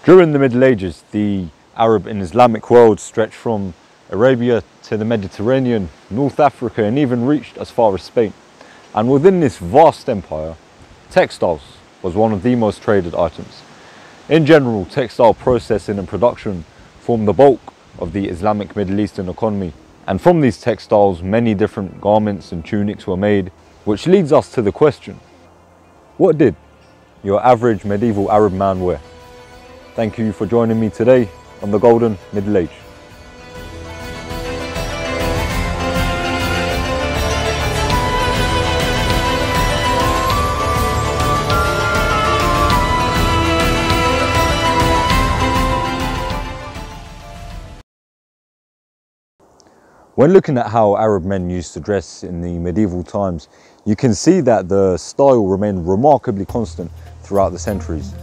During the Middle Ages, the Arab and Islamic world stretched from Arabia to the Mediterranean, North Africa, and even reached as far as Spain. And within this vast empire, textiles was one of the most traded items. In general, textile processing and production formed the bulk of the Islamic Middle Eastern economy. And from these textiles, many different garments and tunics were made, which leads us to the question, what did your average medieval Arab man wear? Thank you for joining me today on the Golden Middle Age. When looking at how Arab men used to dress in the medieval times, you can see that the style remained remarkably constant throughout the centuries.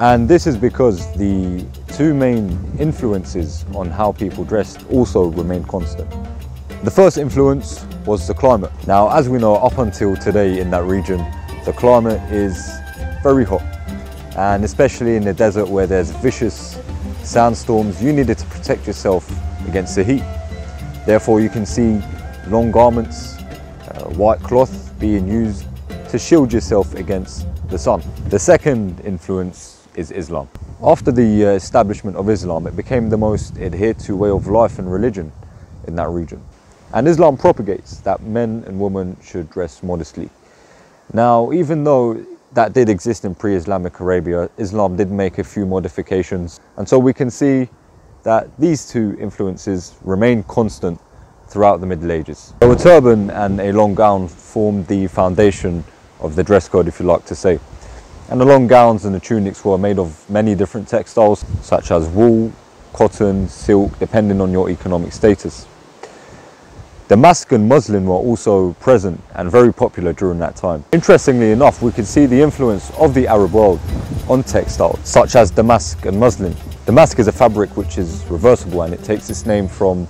And this is because the two main influences on how people dressed also remained constant. The first influence was the climate. Now, as we know, up until today in that region, the climate is very hot. And especially in the desert where there's vicious sandstorms, you needed to protect yourself against the heat. Therefore, you can see long garments, white cloth being used to shield yourself against the sun. The second influence is Islam. After the establishment of Islam, it became the most adhered to way of life and religion in that region. And Islam propagates that men and women should dress modestly. Now, even though that did exist in pre-Islamic Arabia, Islam did make a few modifications. And so we can see that these two influences remain constant throughout the Middle Ages. So a turban and a long gown formed the foundation of the dress code, if you like to say. And the long gowns and the tunics were made of many different textiles, such as wool, cotton, silk, depending on your economic status. Damask and muslin were also present and very popular during that time. Interestingly enough, we can see the influence of the Arab world on textiles, such as damask and muslin. Damask is a fabric which is reversible, and it takes its name from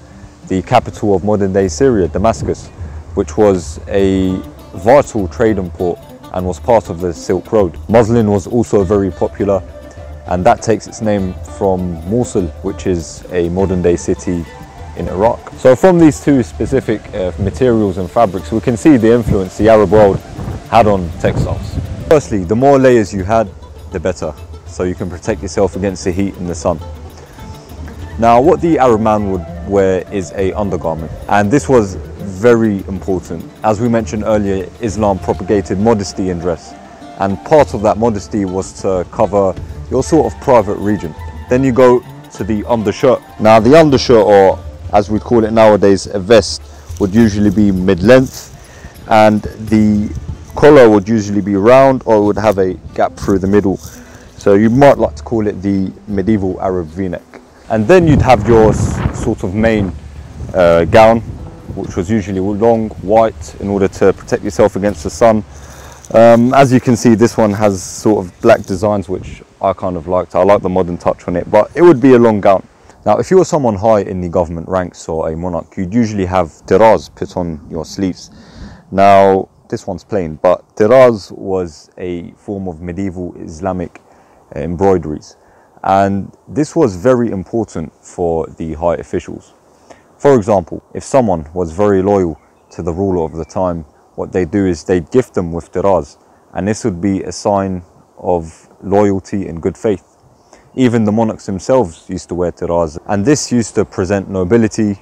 the capital of modern-day Syria, Damascus, which was a vital trading port and was part of the Silk Road. Muslin was also very popular, and that takes its name from Mosul, which is a modern-day city in Iraq. So from these two specific materials and fabrics, we can see the influence the Arab world had on textiles. Firstly, the more layers you had, the better, so you can protect yourself against the heat and the sun. Now, what the Arab man would wear is an undergarment, and this was very important. As we mentioned earlier, Islam propagated modesty in dress, and part of that modesty was to cover your sort of private region. Then you go to the undershirt. Now, the undershirt, or as we call it nowadays, a vest, would usually be mid-length, and the collar would usually be round, or it would have a gap through the middle. So you might like to call it the medieval Arab v-neck. And then you'd have your sort of main gown, which was usually long, white, in order to protect yourself against the sun. As you can see, this one has sort of black designs, which I kind of liked. I like the modern touch on it, but it would be a long gown. Now, if you were someone high in the government ranks or a monarch, you'd usually have tiraz put on your sleeves. Now, this one's plain, but tiraz was a form of medieval Islamic embroideries. And this was very important for the high officials. For example, if someone was very loyal to the ruler of the time, what they do is they'd gift them with tiraz, and this would be a sign of loyalty and good faith. Even the monarchs themselves used to wear tiraz, and this used to present nobility,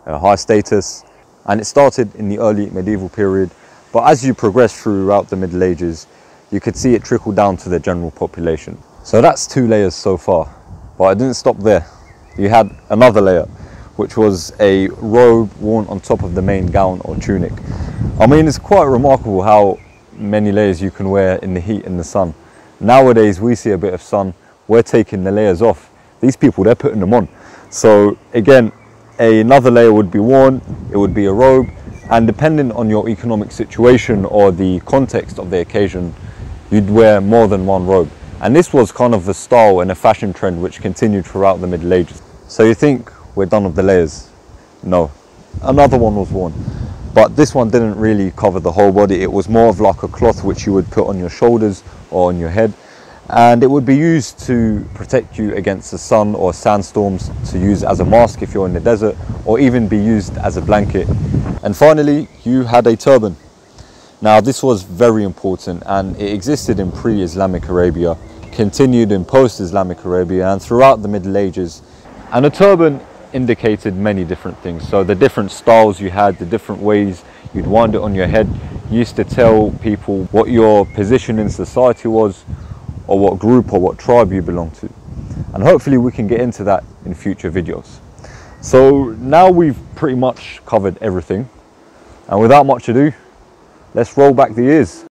high status, and it started in the early medieval period. But as you progress throughout the Middle Ages, you could see it trickle down to the general population. So that's two layers so far, but I didn't stop there. You had another layer, which was a robe worn on top of the main gown or tunic. I mean, it's quite remarkable how many layers you can wear in the heat and the sun. Nowadays, we see a bit of sun, we're taking the layers off. These people, they're putting them on. So again, another layer would be worn, it would be a robe, and depending on your economic situation or the context of the occasion, you'd wear more than one robe. And this was kind of a style and a fashion trend which continued throughout the Middle Ages. So you think we're done with the layers? No, another one was worn. But this one didn't really cover the whole body. It was more of like a cloth which you would put on your shoulders or on your head. and it would be used to protect you against the sun or sandstorms, to use as a mask if you're in the desert, or even be used as a blanket. And finally, you had a turban. Now this was very important, and it existed in pre-Islamic Arabia, continued in post-Islamic Arabia, and throughout the Middle Ages. And a turban indicated many different things. So the different styles you had, the different ways you'd wind it on your head, used to tell people what your position in society was, or what group or what tribe you belong to. And hopefully we can get into that in future videos. So now we've pretty much covered everything, and without much ado, let's roll back the ears.